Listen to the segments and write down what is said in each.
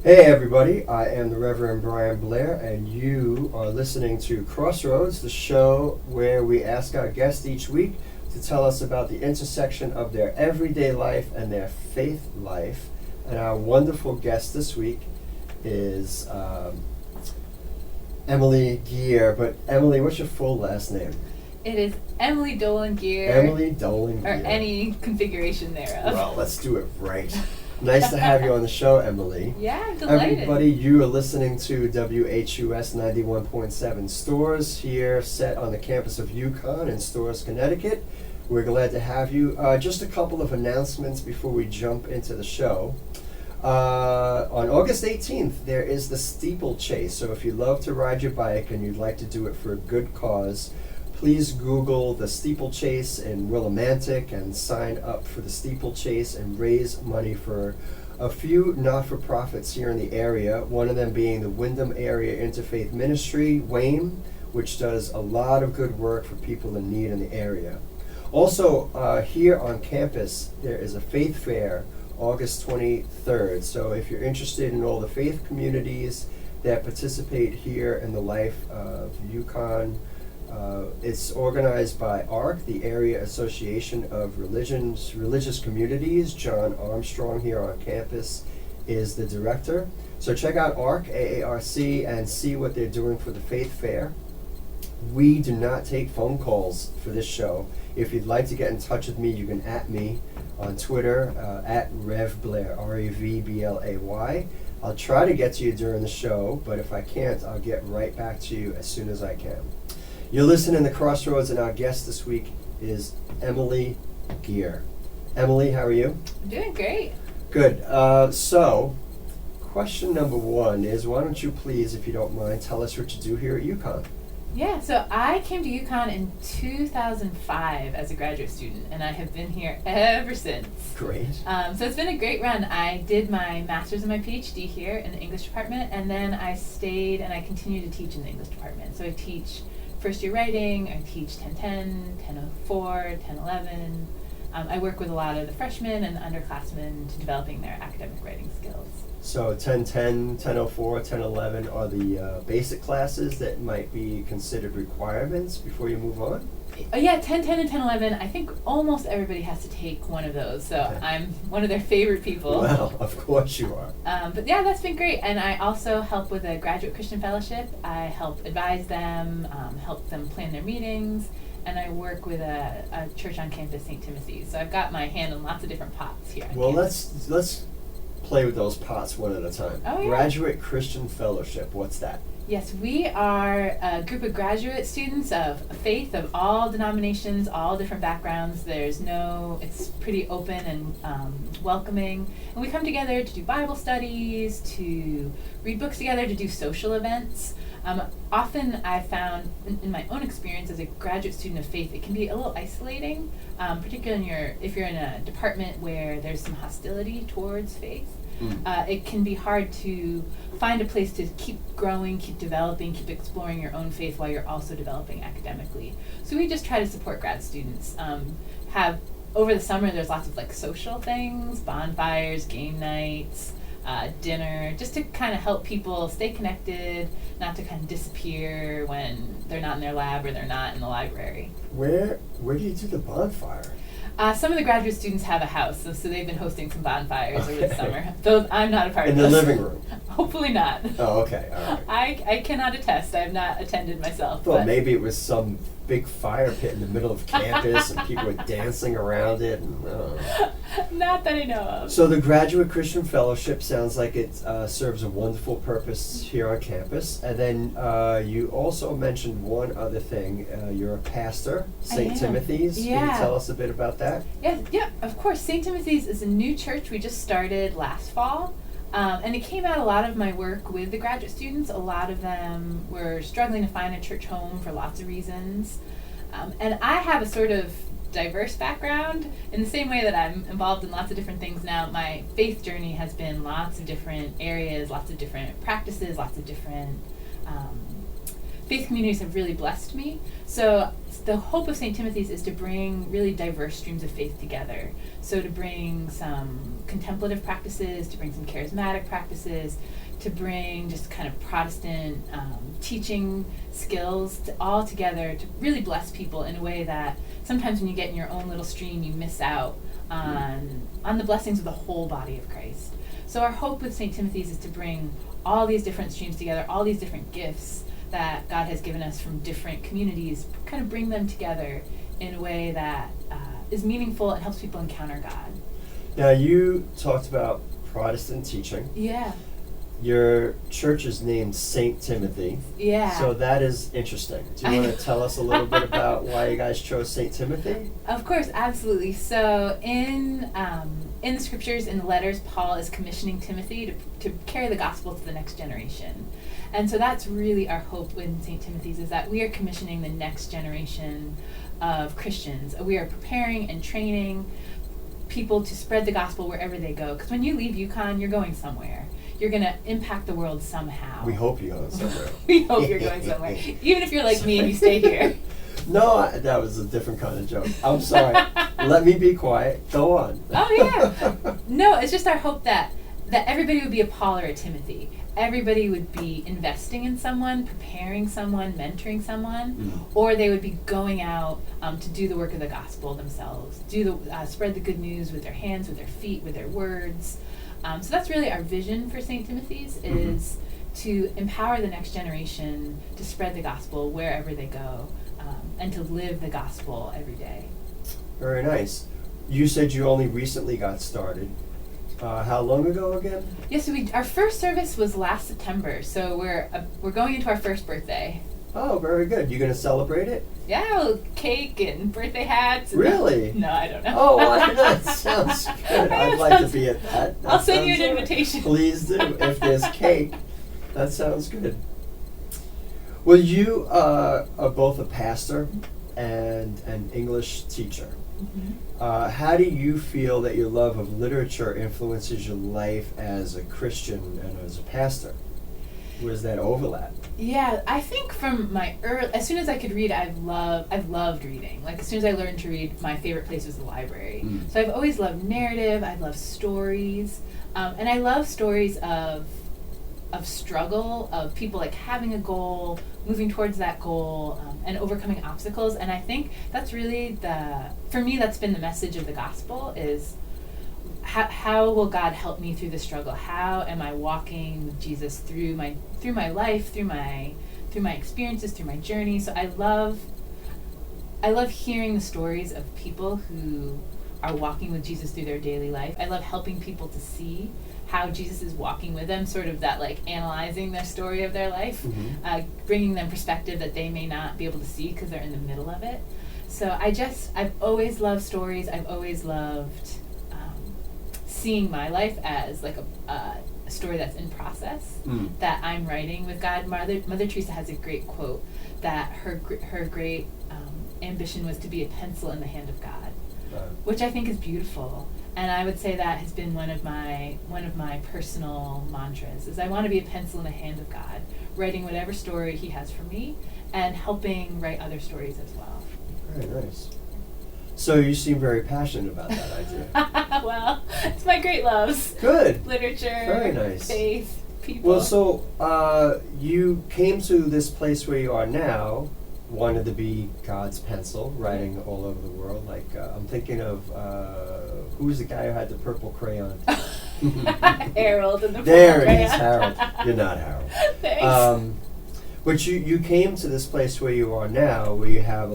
Hey everybody, I am the Reverend Brian Blair, and you are listening to Crossroads, the show where we ask our guests each week to tell us about the intersection of their everyday life and their faith life. And our wonderful guest this week is Emily Greirer. But Emily, what's your full last name? It is Emily Dolan Greirer. Emily Dolan Greirer. Or any configuration thereof. Well, let's do it right. Nice to have you on the show, Emily. Yeah, delighted. Everybody, you are listening to WHUS 91.7 Stores here, set on the campus of Uconn in Stores, Connecticut. We're glad to have you. Just a couple of announcements before we jump into the show. On August 18th, there is the steeplechase. So if you love to ride your bike and you'd like to do it for a good cause, please Google the steeplechase in Willimantic and sign up for the steeplechase and raise money for a few not-for-profits here in the area, one of them being the Windham Area Interfaith Ministry, WAME, which does a lot of good work for people in need in the area. Also, here on campus, there is a faith fair August 23rd. So if you're interested in all the faith communities that participate here in the life of Uconn, it's organized by ARC, the Area Association of Religious Communities. John Armstrong here on campus is the director. So check out ARC, AARC, and see what they're doing for the Faith Fair. We do not take phone calls for this show. If you'd like to get in touch with me, you can @ me on Twitter, @RevBlair, REVBLAY. I'll try to get to you during the show, but if I can't, I'll get right back to you as soon as I can. You're listening to Crossroads, and our guest this week is Emily Greirer. Emily, how are you? I'm doing great. Good. So, question number one is, why don't you please, if you don't mind, tell us what you do here at Uconn? Yeah, so I came to Uconn in 2005 as a graduate student, and I have been here ever since. Great. So it's been a great run. I did my master's and my PhD here in the English department, and then I stayed and I continue to teach in the English department. So I teach first year writing, I teach 1010, 1004, 1011. I work with a lot of the freshmen and the underclassmen to developing their academic writing skills. So 1010, 1004, 1011 are the basic classes that might be considered requirements before you move on? Yeah, 1010 and 1011, I think almost everybody has to take one of those, so Okay. I'm one of their favorite people. Well, of course you are. But yeah, that's been great, and I also help with a graduate Christian fellowship. I help advise them, help them plan their meetings, and I work with a church on campus, St. Timothy's. So I've got my hand in lots of different pots here on Well, campus. let's play with those pots one at a time. Oh, yeah. Graduate Christian Fellowship, what's that? Yes, we are a group of graduate students of faith of all denominations, all different backgrounds. It's pretty open and welcoming. And we come together to do Bible studies, to read books together, to do social events. Often I've found, in my own experience as a graduate student of faith, it can be a little isolating, particularly if you're in a department where there's some hostility towards faith. It can be hard to find a place to keep growing, keep developing, keep exploring your own faith while you're also developing academically. So we just try to support grad students. Over the summer, there's lots of social things, bonfires, game nights, dinner, just to kind of help people stay connected, not to kind of disappear when they're not in their lab or they're not in the library. Where do you do the bonfire? Some of the graduate students have a house, so they've been hosting some bonfires over the summer. Those I'm not a part of. In the living room? Hopefully not. Oh, okay, all right. I cannot attest. I have not attended myself. Well, maybe it was some big fire pit in the middle of campus and people were dancing around it. And, Not that I know of. So the Graduate Christian Fellowship sounds like it serves a wonderful purpose here on campus. And then you also mentioned one other thing. You're a pastor, St. Timothy's. Yeah. Can you tell us a bit about that? Yeah, of course. St. Timothy's is a new church we just started last fall. And it came out a lot of my work with the graduate students. A lot of them were struggling to find a church home for lots of reasons. And I have a sort of diverse background in the same way that I'm involved in lots of different things now. My faith journey has been lots of different areas, lots of different practices, lots of different faith communities have really blessed me. So the hope of St. Timothy's is to bring really diverse streams of faith together. So to bring some contemplative practices, to bring some charismatic practices, to bring just kind of Protestant teaching skills all together to really bless people in a way that sometimes when you get in your own little stream, you miss out on the blessings of the whole body of Christ. So our hope with St. Timothy's is to bring all these different streams together, all these different gifts that God has given us from different communities, kind of bring them together in a way that is meaningful and helps people encounter God. Now, you talked about Protestant teaching. Yeah. Your church is named St. Timothy. Yeah. So that is interesting. Do you want to tell us a little bit about why you guys chose St. Timothy? Of course, absolutely. So in the scriptures, in the letters, Paul is commissioning Timothy to carry the gospel to the next generation. And so that's really our hope in St. Timothy's, is that we are commissioning the next generation of Christians. We are preparing and training people to spread the gospel wherever they go. Because when you leave Uconn, you're going somewhere. You're going to impact the world somehow. We hope you're going somewhere. We hope you're going somewhere. Even if you're like me and you stay here. No, that was a different kind of joke. I'm sorry. Let me be quiet. Go on. Oh, yeah. No, it's just our hope that everybody would be a Paul or a Timothy. Everybody would be investing in someone, preparing someone, mentoring someone, or they would be going out to do the work of the gospel themselves, spread the good news with their hands, with their feet, with their words. So that's really our vision for St. Timothy's, is to empower the next generation to spread the gospel wherever they go, and to live the gospel every day. Very nice. You said you only recently got started. How long ago again? Yes, our first service was last September, so we're going into our first birthday. Oh, very good. You going to celebrate it? Yeah, well, cake and birthday hats. Really? No, I don't know. Oh, well, that sounds good. I'd like to be at that. I'll send you an invitation. Please do, if there's cake. That sounds good. Well, you are both a pastor and an English teacher. How do you feel that your love of literature influences your life as a Christian and as a pastor? Where's that overlap? Yeah, I think from my as soon as I could read, I've loved reading. Like as soon as I learned to read, my favorite place was the library. So I've always loved narrative. I love stories, and I love stories of struggle, of people like having a goal, moving towards that goal, and overcoming obstacles. And I think that's really for me, that's been the message of the gospel, is how will God help me through the struggle? How am I walking with Jesus through my life, through my experiences, through my journey? So I love hearing the stories of people who are walking with Jesus through their daily life. I love helping people to see how Jesus is walking with them, sort of that like analyzing their story of their life, bringing them perspective that they may not be able to see because they're in the middle of it. So I've always loved stories. I've always loved seeing my life as like a story that's in process, that I'm writing with God. Mother Teresa has a great quote that her great ambition was to be a pencil in the hand of God, which I think is beautiful. And I would say that has been one of my personal mantras, is I want to be a pencil in the hand of God, writing whatever story He has for me, and helping write other stories as well. Very nice. So you seem very passionate about that idea. Well, it's my great loves. Good. Literature. Very nice. Faith. People. Well, so you came to this place where you are now, wanted to be God's pencil, writing all over the world. Like I'm thinking of who's the guy who had the purple crayon? Harold and the there purple it is, crayon. Harold. You're not Harold. Thanks. But you came to this place where you are now, where you have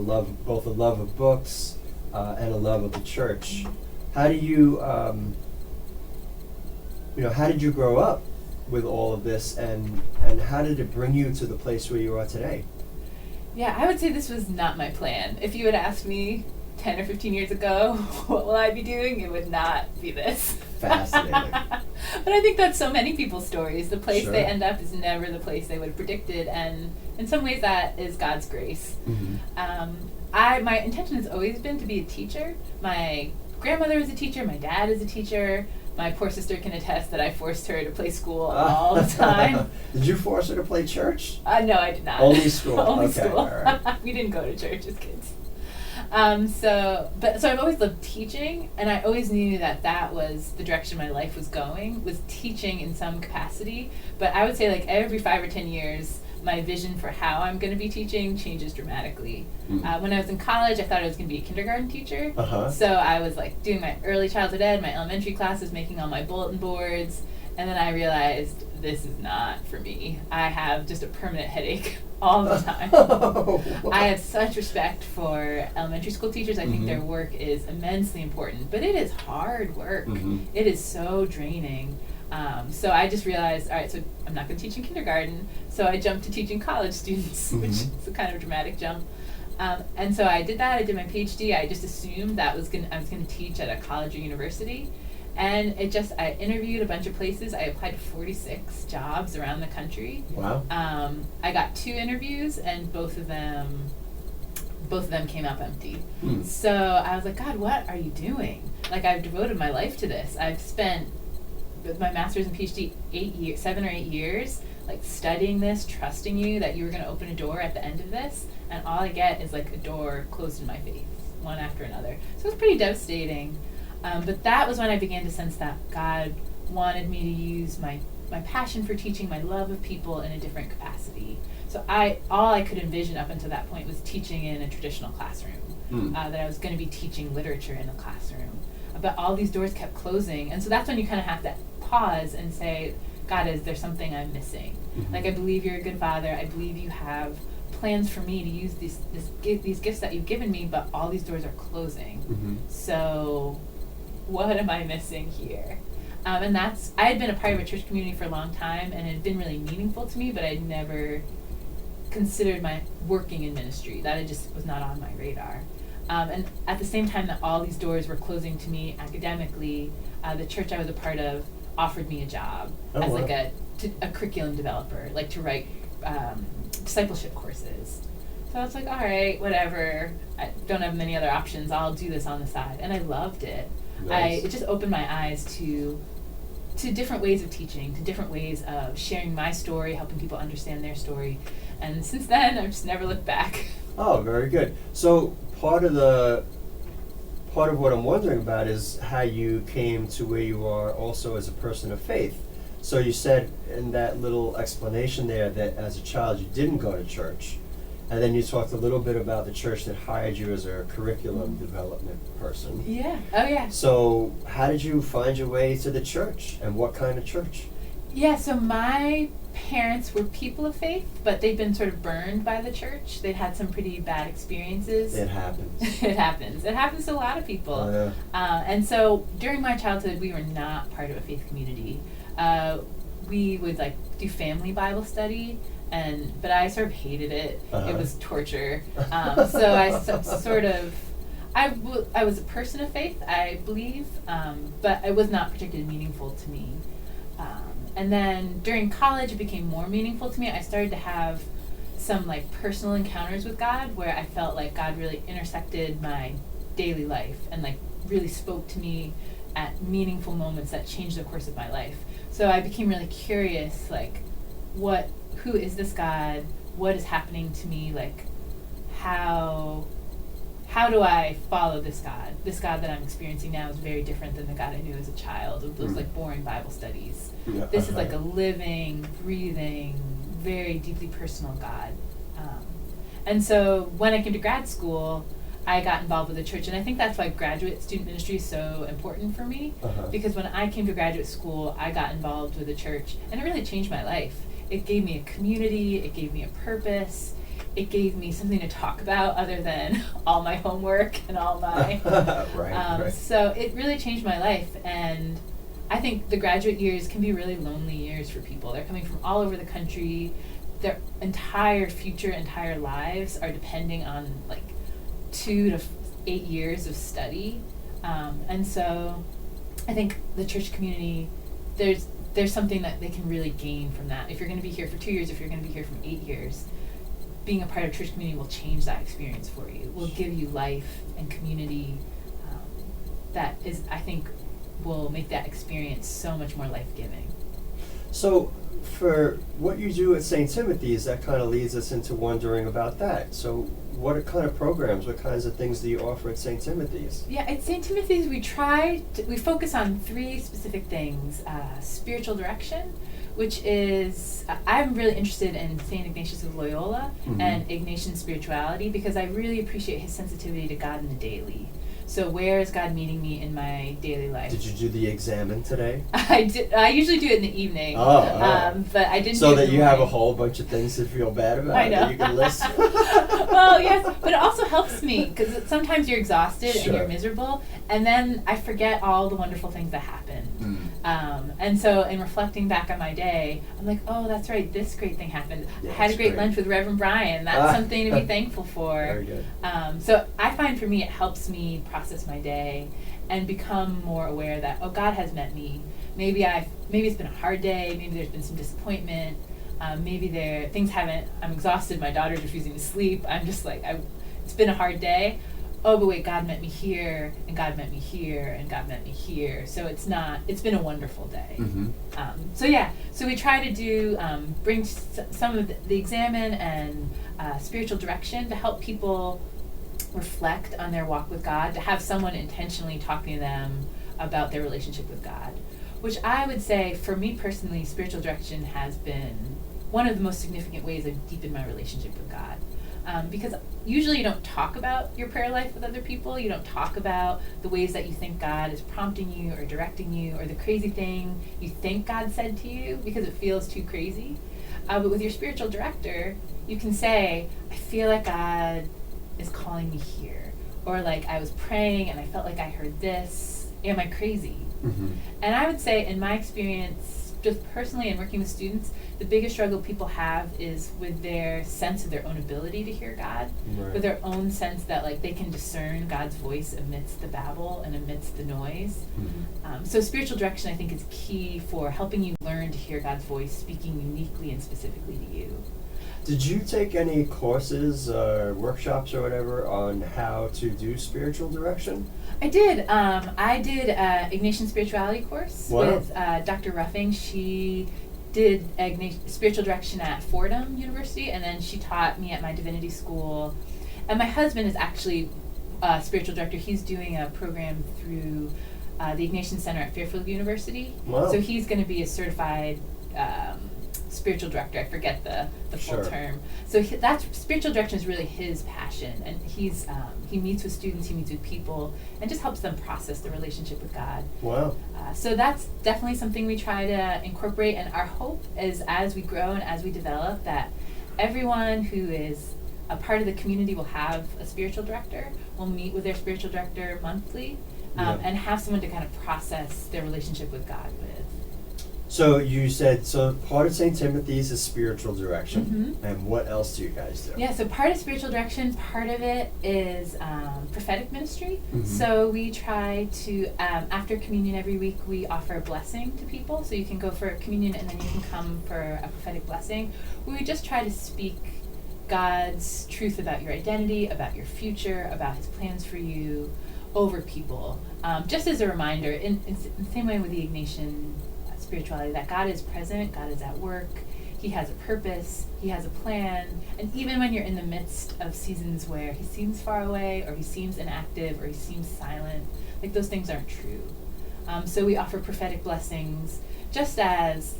both a love of books and a love of the church. How do you, how did you grow up with all of this, and how did it bring you to the place where you are today? Yeah, I would say this was not my plan. If you had asked me 10 or 15 years ago, what will I be doing? It would not be this. Fascinating. But I think that's so many people's stories. The place Sure. they end up is never the place they would have predicted, and in some ways that is God's grace. My intention has always been to be a teacher. My grandmother was a teacher, my dad is a teacher. My poor sister can attest that I forced her to play school all the time. Did you force her to play church? No, I did not. Only school. Only Okay, school. all right. We didn't go to church as kids. So I've always loved teaching, and I always knew that was the direction my life was going, was teaching in some capacity. But I would say like every 5 or 10 years, my vision for how I'm going to be teaching changes dramatically. When I was in college, I thought I was going to be a kindergarten teacher. So I was like doing my early childhood ed, my elementary classes, making all my bulletin boards, and then I realized this is not for me. I have just a permanent headache all the time. I have such respect for elementary school teachers. I think their work is immensely important, but it is hard work. It is so draining. So I just realized, all right, so I'm not going to teach in kindergarten, so I jumped to teaching college students, which is a kind of dramatic jump. And so I did that. I did my PhD. I just assumed that I was going to teach at a college or university. And I interviewed a bunch of places. I applied to 46 jobs around the country. Wow. I got 2 interviews, and both of them came up empty. So I was like, God, what are you doing? Like, I've devoted my life to this. I've spent, with my master's and PhD, 7 or 8 years, like studying this, trusting you that you were going to open a door at the end of this, and all I get is like a door closed in my face, one after another. So it was pretty devastating. But that was when I began to sense that God wanted me to use my passion for teaching, my love of people in a different capacity. So all I could envision up until that point was teaching in a traditional classroom, that I was going to be teaching literature in a classroom. But all these doors kept closing, and so that's when you kind of have to pause and say, God, is there something I'm missing? Like, I believe you're a good father. I believe you have plans for me to use these gifts that you've given me, but all these doors are closing. So what am I missing here? And I had been a part of a church community for a long time, and it had been really meaningful to me, but I'd never considered my working in ministry. That it just was not on my radar. And at the same time that all these doors were closing to me academically, the church I was a part of offered me a job as like a curriculum developer, like to write discipleship courses. So I was like, all right, whatever. I don't have many other options. I'll do this on the side. And I loved it. Nice. It just opened my eyes to different ways of teaching, to different ways of sharing my story, helping people understand their story. And since then, I've just never looked back. Oh, very good. So part of what I'm wondering about is how you came to where you are also as a person of faith. So you said in that little explanation there that as a child you didn't go to church, and then you talked a little bit about the church that hired you as a curriculum development person. Yeah. Oh, yeah. So how did you find your way to the church, and what kind of church? Yeah, so my parents were people of faith, but they'd been sort of burned by the church. They'd had some pretty bad experiences. It happens. It happens. It happens to a lot of people. Oh, yeah. And so during my childhood, we were not part of a faith community. We would do family Bible study, but I sort of hated it. Uh-huh. It was torture. So I was a person of faith, I believe, but it was not particularly meaningful to me. And then during college, it became more meaningful to me. I started to have some personal encounters with God where I felt like God really intersected my daily life and really spoke to me at meaningful moments that changed the course of my life. So I became really curious, who is this God? What is happening to me? How do I follow this God? This God that I'm experiencing now is very different than the God I knew as a child, of those boring Bible studies. Yeah. This is a living, breathing, very deeply personal God. And so when I came to grad school, I got involved with the church, and I think that's why graduate student ministry is so important for me, because when I came to graduate school, I got involved with the church, and it really changed my life. It gave me a community, it gave me a purpose, it gave me something to talk about other than all my homework and all my... right. So it really changed my life, and I think the graduate years can be really lonely years for people. They're coming from all over the country. Their entire future, entire lives are depending on 2 to 8 years of study. And so I think the church community, there's something that they can really gain from that. If you're going to be here for 2 years, if you're going to be here for 8 years, being a part of church community will change that experience for you. Will give you life and community that is, I think, will make that experience so much more life-giving. So, for what you do at St. Timothy's, that kind of leads us into wondering about that. So, what kind of programs, what kinds of things do you offer at St. Timothy's? Yeah, at St. Timothy's we focus on 3 specific things. Spiritual direction, which is, I'm really interested in St. Ignatius of Loyola and Ignatian spirituality because I really appreciate his sensitivity to God in the daily. So where is God meeting me in my daily life? Did you do the examen today? I did. I usually do it in the evening. But I didn't. So do it that in the you have a morning. whole bunch of things to feel bad about. I know. That you can list. Well, yes, but it also helps me because sometimes you're exhausted Sure. and you're miserable, and then I forget all the wonderful things that happened. And so, in reflecting back on my day, I'm like, oh, that's right, this great thing happened. Yeah, I had a that's great great. lunch with Reverend Brian. That's something to be thankful for. Very good. So I find for me it helps me process my day and become more aware that, oh, God has met me. Maybe it's been a hard day. Maybe there's been some disappointment. Maybe I'm exhausted. My daughter's refusing to sleep. I'm just like, it's been a hard day. Oh, but wait, God met me here, and God met me here, and God met me here. So it's been a wonderful day. So we try to do, bring some of the examine and spiritual direction to help people reflect on their walk with God, to have someone intentionally talking to them about their relationship with God, which I would say, for me personally, spiritual direction has been one of the most significant ways I've deepened my relationship with God. Because usually you don't talk about your prayer life with other people. You don't talk about the ways that you think God is prompting you or directing you, or the crazy thing you think God said to you because it feels too crazy. But with your spiritual director, you can say, I feel like God is calling me here. Or like, I was praying and I felt like I heard this. Am I crazy? And I would say, in my experience, just personally and working with students, the biggest struggle people have is with their sense of their own ability to hear God, with their own sense that like they can discern God's voice amidst the babble and amidst the noise. So spiritual direction, I think, is key for helping you learn to hear God's voice speaking uniquely and specifically to you. Did you take any courses, workshops or whatever on how to do spiritual direction? I did. I did an Ignatian spirituality course with Dr. Ruffing. She did spiritual direction at Fordham University, and then she taught me at my divinity school. And my husband is actually a spiritual director. He's doing a program through the Ignatian Center at Fairfield University. Wow. So he's going to be a certified spiritual director. I forget the full term. So that's spiritual direction is really his passion, and he meets with students, he meets with people, and just helps them process their relationship with God. Wow. So that's definitely something we try to incorporate, and our hope is, as we grow and as we develop, that everyone who is a part of the community will have a spiritual director, will meet with their spiritual director monthly, and have someone to kind of process their relationship with God with. So you said, part of St. Timothy's is spiritual direction. And what else do you guys do? Yeah, so part of spiritual direction, part of it is prophetic ministry. So we try to, after communion every week, we offer a blessing to people. So you can go for communion and then you can come for a prophetic blessing, where we just try to speak God's truth about your identity, about your future, about his plans for you over people. Just as a reminder, in the same way with the Ignatian spirituality, that God is present, God is at work, he has a purpose, he has a plan, and even when you're in the midst of seasons where he seems far away, or he seems inactive, or he seems silent, like those things aren't true. So we offer prophetic blessings just as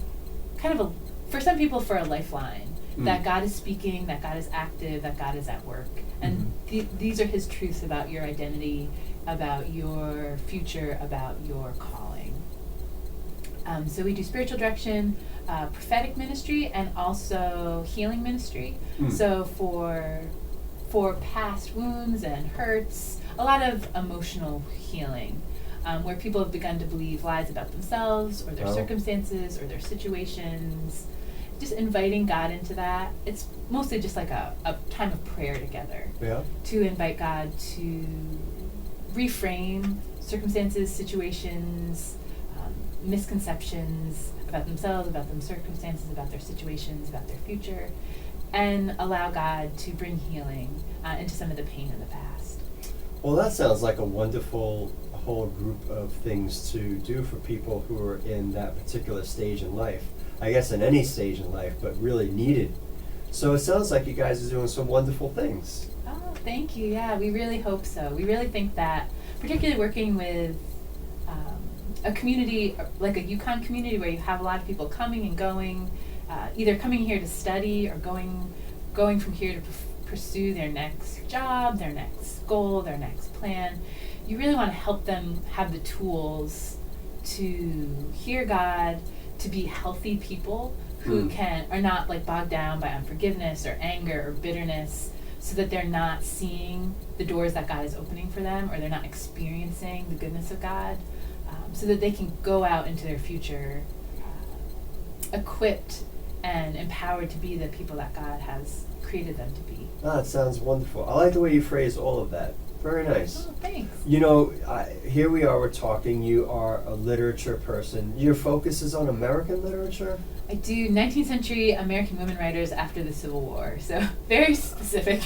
kind of for some people, for a lifeline, that God is speaking, that God is active, that God is at work. And these are his truths about your identity, about your future, about your calling. So we do spiritual direction, prophetic ministry, and also healing ministry. So for past wounds and hurts, a lot of emotional healing, where people have begun to believe lies about themselves or their circumstances or their situations. Just inviting God into that. It's mostly just like a time of prayer together. To invite God to reframe circumstances, situations, misconceptions about themselves, about their circumstances, about their situations, about their future, and allow God to bring healing into some of the pain in the past. Well, that sounds like a wonderful whole group of things to do for people who are in that particular stage in life. I guess in any stage in life, but really needed. So it sounds like you guys are doing some wonderful things. Oh, thank you. Yeah, we really hope so. We really think that, particularly working with a community like a Uconn community where you have a lot of people coming and going, either coming here to study or going from here to pursue their next job, their next goal, their next plan. You really want to help them have the tools to hear God, to be healthy people who are not like bogged down by unforgiveness or anger or bitterness, so that they're not seeing the doors that God is opening for them, or they're not experiencing the goodness of God, so that they can go out into their future equipped and empowered to be the people that God has created them to be. Ah, it sounds wonderful. I like the way you phrase all of that. Very nice. Oh, thanks. You know, here we are, we're talking. You are a literature person. Your focus is on American literature? I do 19th century American women writers after the Civil War, so very specific.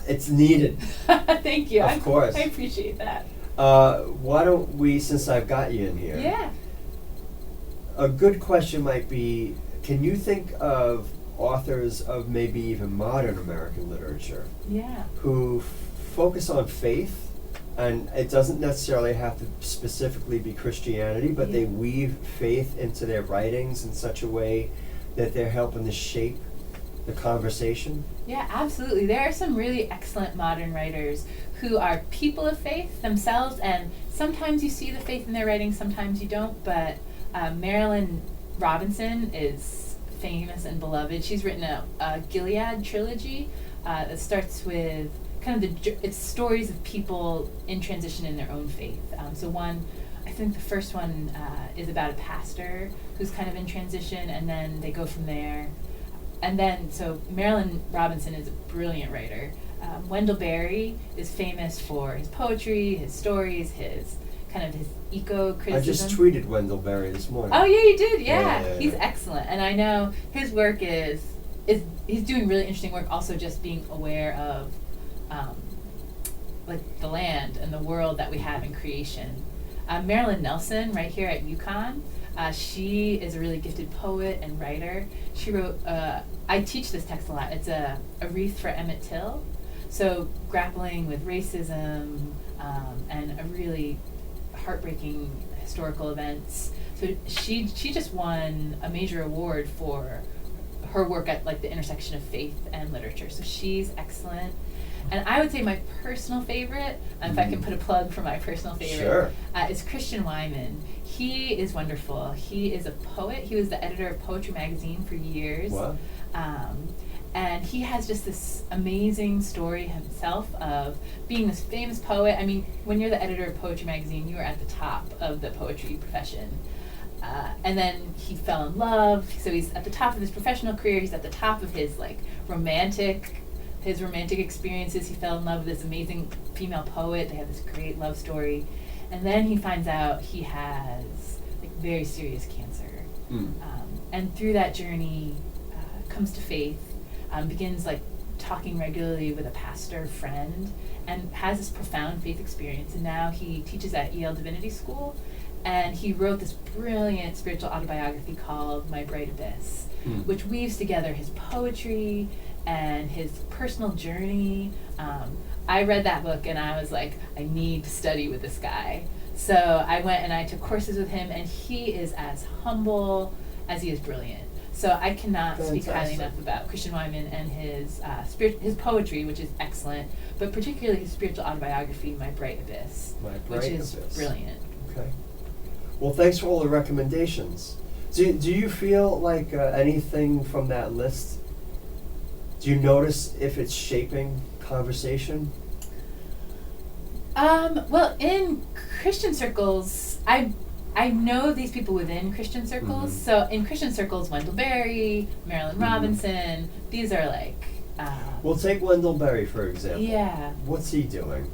It's needed. Thank you. Of course. I appreciate that. Why don't we, since I've got you in here, Yeah. a good question might be, can you think of authors of maybe even modern American literature Yeah. who focus on faith, and it doesn't necessarily have to specifically be Christianity, but they weave faith into their writings in such a way that they're helping to shape the conversation? Yeah, absolutely. There are some really excellent modern writers who are people of faith themselves, and sometimes you see the faith in their writing, sometimes you don't, but Marilyn Robinson is famous and beloved. She's written a Gilead trilogy that starts with kind of it's stories of people in transition in their own faith. I think the first one is about a pastor who's kind of in transition, and then they go from there. And then, so Marilyn Robinson is a brilliant writer. Wendell Berry is famous for his poetry, his stories, his eco-criticism. I just tweeted Wendell Berry this morning. Oh, yeah, you did? Yeah. Yeah. He's excellent. And I know his work is he's doing really interesting work, also just being aware of like the land and the world that we have in creation. Marilyn Nelson, right here at Uconn, she is a really gifted poet and writer. She wrote, I teach this text a lot, it's a wreath for Emmett Till. So grappling with racism and a really heartbreaking historical events. So she just won a major award for her work at like the intersection of faith and literature. So she's excellent. And I would say my personal favorite, if I can put a plug for my personal favorite, is Christian Wyman. He is wonderful. He is a poet. He was the editor of Poetry Magazine for years. Wow. And he has just this amazing story himself of being this famous poet. I mean, when you're the editor of Poetry Magazine, you are at the top of the poetry profession. And then he fell in love. So he's at the top of his professional career. He's at the top of his romantic experiences. He fell in love with this amazing female poet. They have this great love story. And then he finds out he has very serious cancer. And through that journey, comes to faith, begins talking regularly with a pastor friend, and has this profound faith experience. And now he teaches at Yale Divinity School, and he wrote this brilliant spiritual autobiography called My Bright Abyss, which weaves together his poetry and his personal journey. I read that book and I was like, I need to study with this guy. So I went and I took courses with him, and he is as humble as he is brilliant. So I cannot speak highly enough about Christian Wyman and his poetry, which is excellent, but particularly his spiritual autobiography, My Bright Abyss, which is brilliant. Okay. Well, thanks for all the recommendations. Do you feel like anything from that list, do you notice if it's shaping conversation? Well, in Christian circles, I know these people within Christian circles. So in Christian circles, Wendell Berry, Marilyn Robinson, these are Well, take Wendell Berry, for example. Yeah. What's he doing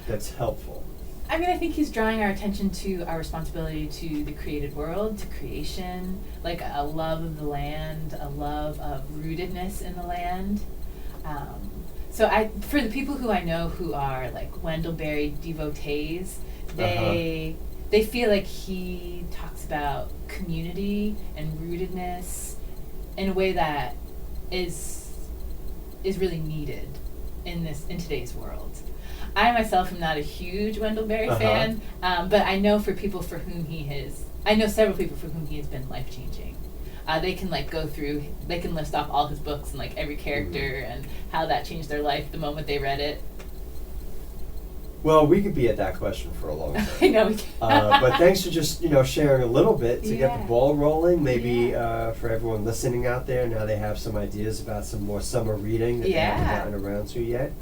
that's helpful? I mean, I think he's drawing our attention to our responsibility to the created world, to creation, a love of the land, a love of rootedness in the land. So for the people who I know who are Wendell Berry devotees, They feel like he talks about community and rootedness in a way that is really needed in today's world. I myself am not a huge Wendell Berry fan, but I know several people for whom he has been life-changing. They can they can list off all his books and like every character and how that changed their life the moment they read it. Well, we could be at that question for a long time. I know we can. But thanks for just sharing a little bit to get the Yeah. ball rolling. Maybe for everyone listening out there, now they have some ideas about some more summer reading that they haven't gotten around to yet.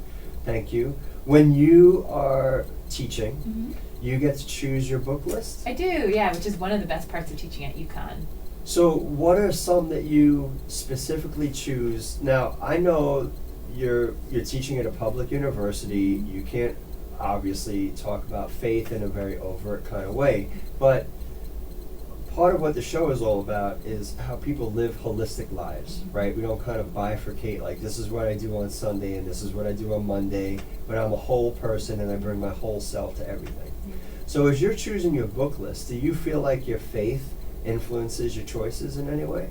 Thank you. When you are teaching, you get to choose your book list? I do, yeah, which is one of the best parts of teaching at Uconn. So what are some that you specifically choose? Now, I know you're teaching at a public university. You can't obviously talk about faith in a very overt kind of way, but part of what the show is all about is how people live holistic lives, right? We don't kind of bifurcate like this is what I do on Sunday and this is what I do on Monday, but I'm a whole person and I bring my whole self to everything. So as you're choosing your book list, do you feel like your faith influences your choices in any way?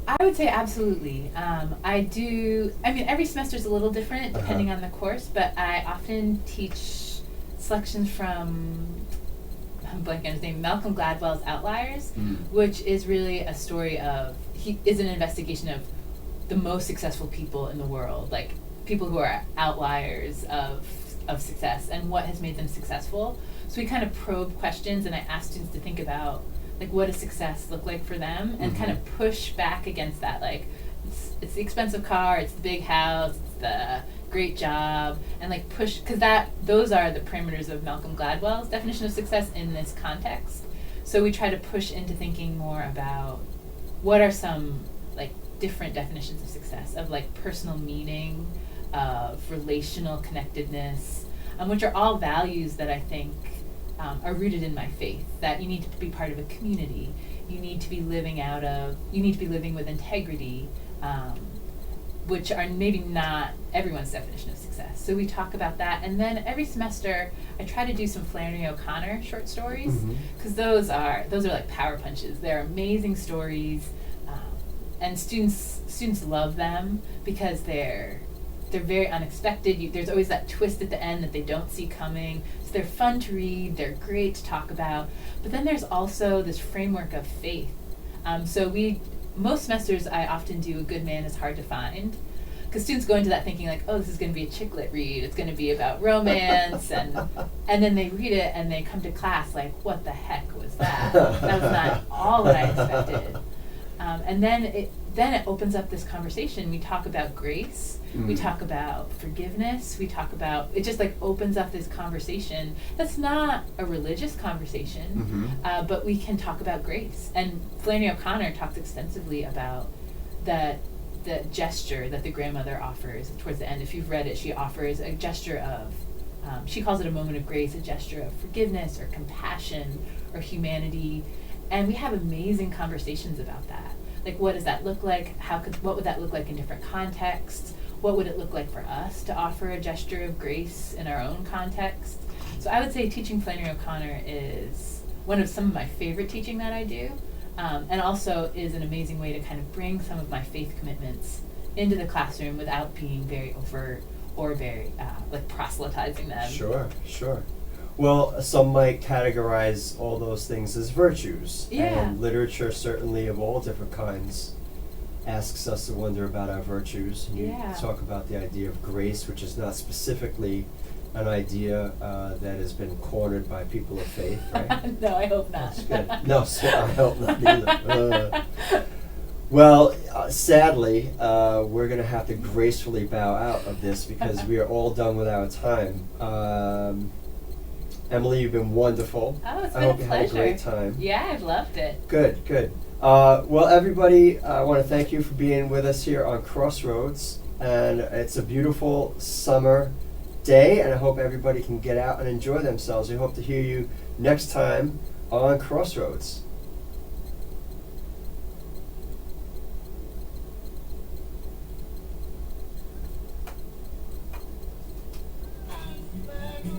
I would say absolutely. I do. I mean, every semester is a little different depending on the course, but I often teach selections from, I'm blanking on his name, Malcolm Gladwell's Outliers, which is really a story of, he is an investigation of the most successful people in the world, like people who are outliers of success and what has made them successful. So we kind of probe questions, and I ask students to think about like what does success look like for them, and kind of push back against that. Like it's the expensive car, it's the big house, it's the great job, and like push, because those are the parameters of Malcolm Gladwell's definition of success in this context. So we try to push into thinking more about what are some like different definitions of success, of like personal meaning, of relational connectedness, which are all values that I think are rooted in my faith, that you need to be part of a community, you need to be living with integrity, which are maybe not everyone's definition of success. So we talk about that, and then every semester I try to do some Flannery O'Connor short stories, because those are like power punches. They're amazing stories, and students love them because they're very unexpected. There's always that twist at the end that they don't see coming. So they're fun to read, they're great to talk about. But then there's also this framework of faith. Most semesters I often do A Good Man is Hard to Find, because students go into that thinking like, oh, this is going to be a chick lit read, it's going to be about romance, and then they read it and they come to class like, what the heck was that? That was not all what I expected. And then it opens up this conversation. We talk about grace, we talk about forgiveness, it just like opens up this conversation that's not a religious conversation, but we can talk about grace. And Flannery O'Connor talks extensively about the gesture that the grandmother offers towards the end. If you've read it, she offers a gesture of, she calls it a moment of grace, a gesture of forgiveness or compassion or humanity. And we have amazing conversations about that. Like, what does that look like? What would that look like in different contexts? What would it look like for us to offer a gesture of grace in our own context? So I would say teaching Flannery O'Connor is one of some of my favorite teaching that I do, and also is an amazing way to kind of bring some of my faith commitments into the classroom without being very overt or very like proselytizing them. Sure. Well, some might categorize all those things as virtues. Yeah. And literature, certainly of all different kinds, asks us to wonder about our virtues. And you talk about the idea of grace, which is not specifically an idea that has been cornered by people of faith, right? No, I hope not. That's good. No, I hope not either. Well, sadly, we're going to have to gracefully bow out of this because we are all done with our time. Emily, you've been wonderful. Oh, it's I been hope a you pleasure. had a great time. Yeah, I've loved it. Good. Well, everybody, I want to thank you for being with us here on Crossroads. And it's a beautiful summer day, and I hope everybody can get out and enjoy themselves. We hope to hear you next time on Crossroads.